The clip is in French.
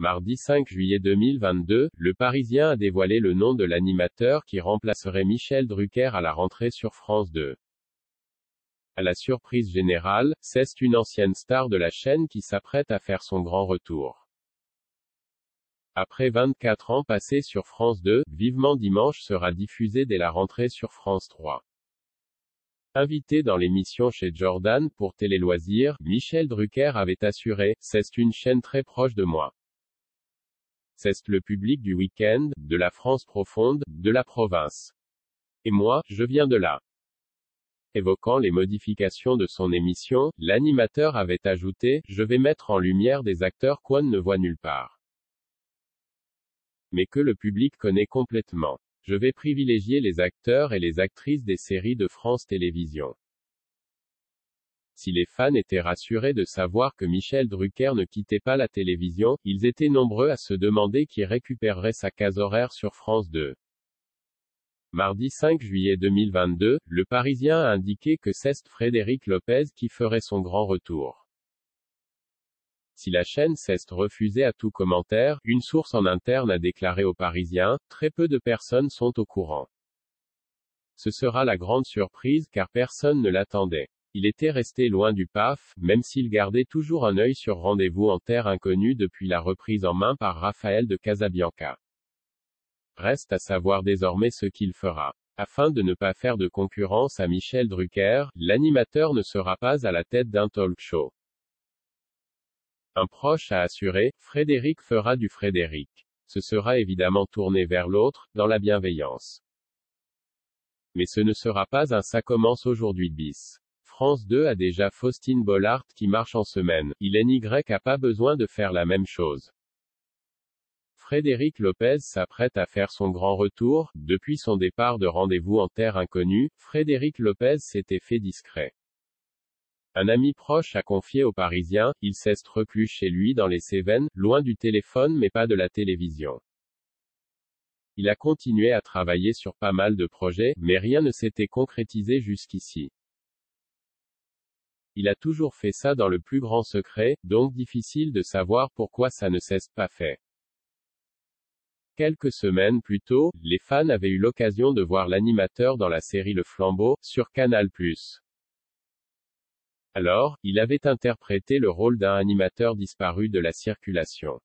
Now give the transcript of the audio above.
Mardi 5 juillet 2022, Le Parisien a dévoilé le nom de l'animateur qui remplacerait Michel Drucker à la rentrée sur France 2. À la surprise générale, c'est une ancienne star de la chaîne qui s'apprête à faire son grand retour. Après 24 ans passés sur France 2, Vivement Dimanche sera diffusé dès la rentrée sur France 3. Invité dans l'émission Chez Jordan pour Télé Loisirs, Michel Drucker avait assuré « C'est une chaîne très proche de moi. C'est le public du week-end, de la France profonde, de la province. Et moi, je viens de là. » Évoquant les modifications de son émission, l'animateur avait ajouté « Je vais mettre en lumière des acteurs qu'on ne voit nulle part. Mais que le public connaît complètement. Je vais privilégier les acteurs et les actrices des séries de France Télévisions. » Si les fans étaient rassurés de savoir que Michel Drucker ne quittait pas la télévision, ils étaient nombreux à se demander qui récupérerait sa case horaire sur France 2. Mardi 5 juillet 2022, Le Parisien a indiqué que c'est Frédéric Lopez qui ferait son grand retour. Si la chaîne CEST refusait à tout commentaire, une source en interne a déclaré au Parisien, très peu de personnes sont au courant. Ce sera la grande surprise car personne ne l'attendait. Il était resté loin du PAF, même s'il gardait toujours un œil sur Rendez-vous en terre inconnue depuis la reprise en main par Raphaël de Casabianca. Reste à savoir désormais ce qu'il fera. Afin de ne pas faire de concurrence à Michel Drucker, l'animateur ne sera pas à la tête d'un talk-show. Un proche a assuré, Frédéric fera du Frédéric. Ce sera évidemment tourné vers l'autre, dans la bienveillance. Mais ce ne sera pas un ça commence aujourd'hui bis. France 2 a déjà Faustine Bollaert qui marche en semaine. ILNY a pas besoin de faire la même chose. Frédéric Lopez s'apprête à faire son grand retour. Depuis son départ de Rendez-vous en terre inconnue, Frédéric Lopez s'était fait discret. Un ami proche a confié au Parisien, il s'est reclus chez lui dans les Cévennes, loin du téléphone mais pas de la télévision. Il a continué à travailler sur pas mal de projets, mais rien ne s'était concrétisé jusqu'ici. Il a toujours fait ça dans le plus grand secret, donc difficile de savoir pourquoi ça ne s'est pas fait. Quelques semaines plus tôt, les fans avaient eu l'occasion de voir l'animateur dans la série Le Flambeau, sur Canal+. Alors, il avait interprété le rôle d'un animateur disparu de la circulation.